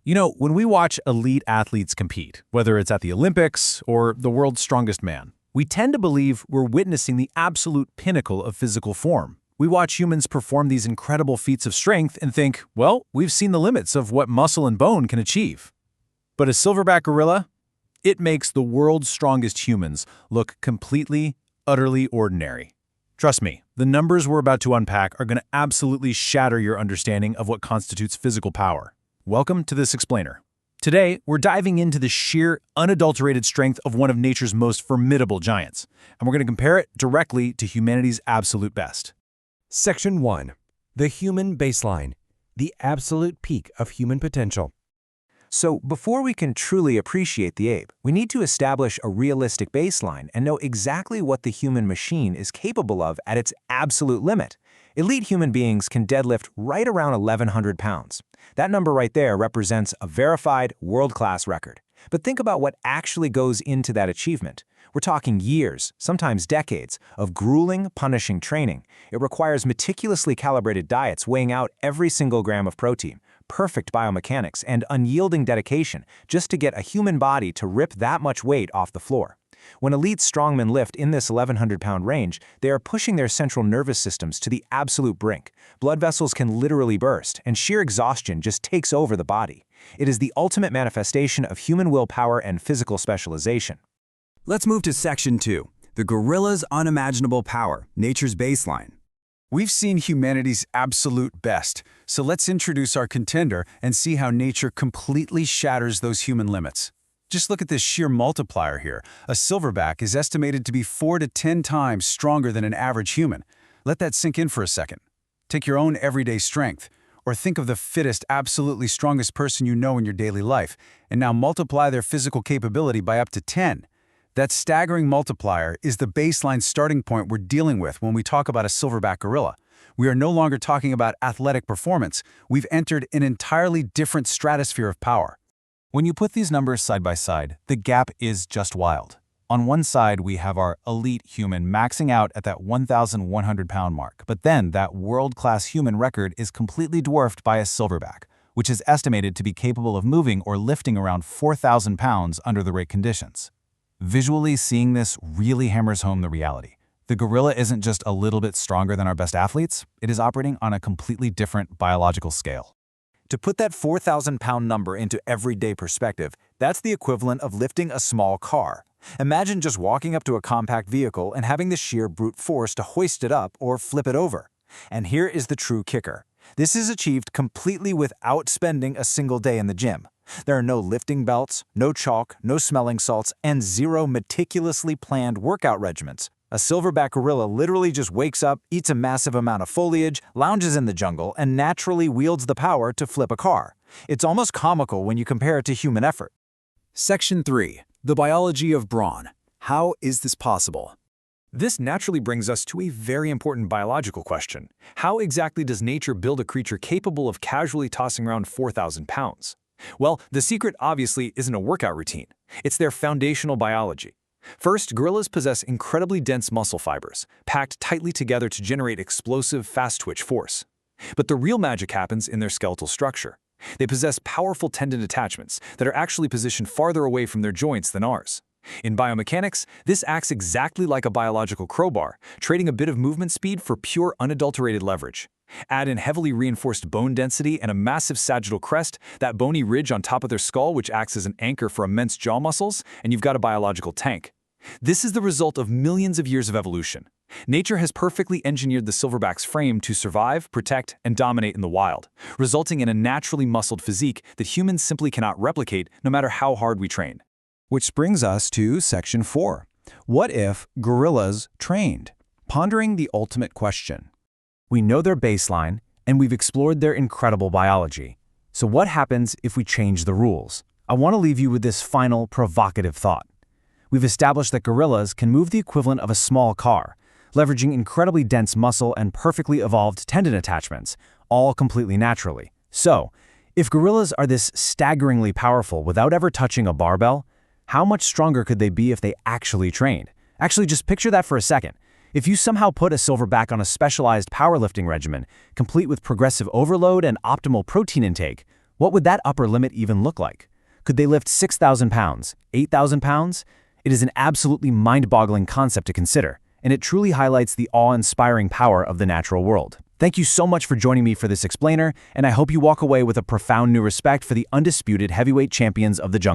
You know, when we watch elite athletes compete, whether it's at the Olympics or the world's strongest man, we tend to believe we're witnessing the absolute pinnacle of physical form. We watch humans perform these incredible feats of strength and think, well, we've seen the limits of what muscle and bone can achieve. But a silverback gorilla? It makes the world's strongest humans look completely, utterly ordinary. Trust me, the numbers we're about to unpack are going to absolutely shatter your understanding of what constitutes physical power. Welcome to This Explainer. Today, we're diving into the sheer, unadulterated strength of one of nature's most formidable giants, and we're going to compare it directly to humanity's absolute best. Section 1. The Human Baseline. The absolute peak of human potential. So, before we can truly appreciate the ape, we need to establish a realistic baseline and know exactly what the human machine is capable of at its absolute limit. Elite human beings can deadlift right around 1,100 pounds. That number right there represents a verified, world-class record. But think about what actually goes into that achievement. We're talking years, sometimes decades, of grueling, punishing training. It requires meticulously calibrated diets weighing out every single gram of protein, perfect biomechanics, and unyielding dedication just to get a human body to rip that much weight off the floor. When elite strongmen lift in this 1,100-pound range, they are pushing their central nervous systems to the absolute brink. Blood vessels can literally burst, and sheer exhaustion just takes over the body. It is the ultimate manifestation of human willpower and physical specialization. Let's move to Section 2, the gorilla's unimaginable power, nature's baseline. We've seen humanity's absolute best, so let's introduce our contender and see how nature completely shatters those human limits. Just look at this sheer multiplier here. A silverback is estimated to be 4 to 10 times stronger than an average human. Let that sink in for a second. Take your own everyday strength, or think of the fittest, absolutely strongest person you know in your daily life, and now multiply their physical capability by up to 10. That staggering multiplier is the baseline starting point we're dealing with when we talk about a silverback gorilla. We are no longer talking about athletic performance. We've entered an entirely different stratosphere of power. When you put these numbers side by side, the gap is just wild. On one side, we have our elite human maxing out at that 1,100-pound mark, but then that world-class human record is completely dwarfed by a silverback, which is estimated to be capable of moving or lifting around 4,000 pounds under the right conditions. Visually, seeing this really hammers home the reality. The gorilla isn't just a little bit stronger than our best athletes, it is operating on a completely different biological scale. To put that 4,000-pound number into everyday perspective, that's the equivalent of lifting a small car. Imagine just walking up to a compact vehicle and having the sheer brute force to hoist it up or flip it over. And here is the true kicker. This is achieved completely without spending a single day in the gym. There are no lifting belts, no chalk, no smelling salts, and zero meticulously planned workout regimens. A silverback gorilla literally just wakes up, eats a massive amount of foliage, lounges in the jungle, and naturally wields the power to flip a car. It's almost comical when you compare it to human effort. Section 3, the biology of brawn. How is this possible? This naturally brings us to a very important biological question. How exactly does nature build a creature capable of casually tossing around 4,000 pounds? Well, the secret obviously isn't a workout routine. It's their foundational biology. First, gorillas possess incredibly dense muscle fibers, packed tightly together to generate explosive, fast-twitch force. But the real magic happens in their skeletal structure. They possess powerful tendon attachments that are actually positioned farther away from their joints than ours. In biomechanics, this acts exactly like a biological crowbar, trading a bit of movement speed for pure, unadulterated leverage. Add in heavily reinforced bone density and a massive sagittal crest, that bony ridge on top of their skull which acts as an anchor for immense jaw muscles, and you've got a biological tank. This is the result of millions of years of evolution. Nature has perfectly engineered the silverback's frame to survive, protect, and dominate in the wild, resulting in a naturally muscled physique that humans simply cannot replicate no matter how hard we train. Which brings us to Section 4. What if gorillas trained? Pondering the ultimate question. We know their baseline, and we've explored their incredible biology. So what happens if we change the rules? I want to leave you with this final, provocative thought. We've established that gorillas can move the equivalent of a small car, leveraging incredibly dense muscle and perfectly evolved tendon attachments, all completely naturally. So, if gorillas are this staggeringly powerful without ever touching a barbell, how much stronger could they be if they actually trained? Actually, just picture that for a second. If you somehow put a silverback on a specialized powerlifting regimen, complete with progressive overload and optimal protein intake, What would that upper limit even look like? Could they lift 6,000 pounds, 8,000 pounds? It is an absolutely mind-boggling concept to consider, and it truly highlights the awe-inspiring power of the natural world. Thank you so much for joining me for this explainer, and I hope you walk away with a profound new respect for the undisputed heavyweight champions of the jungle.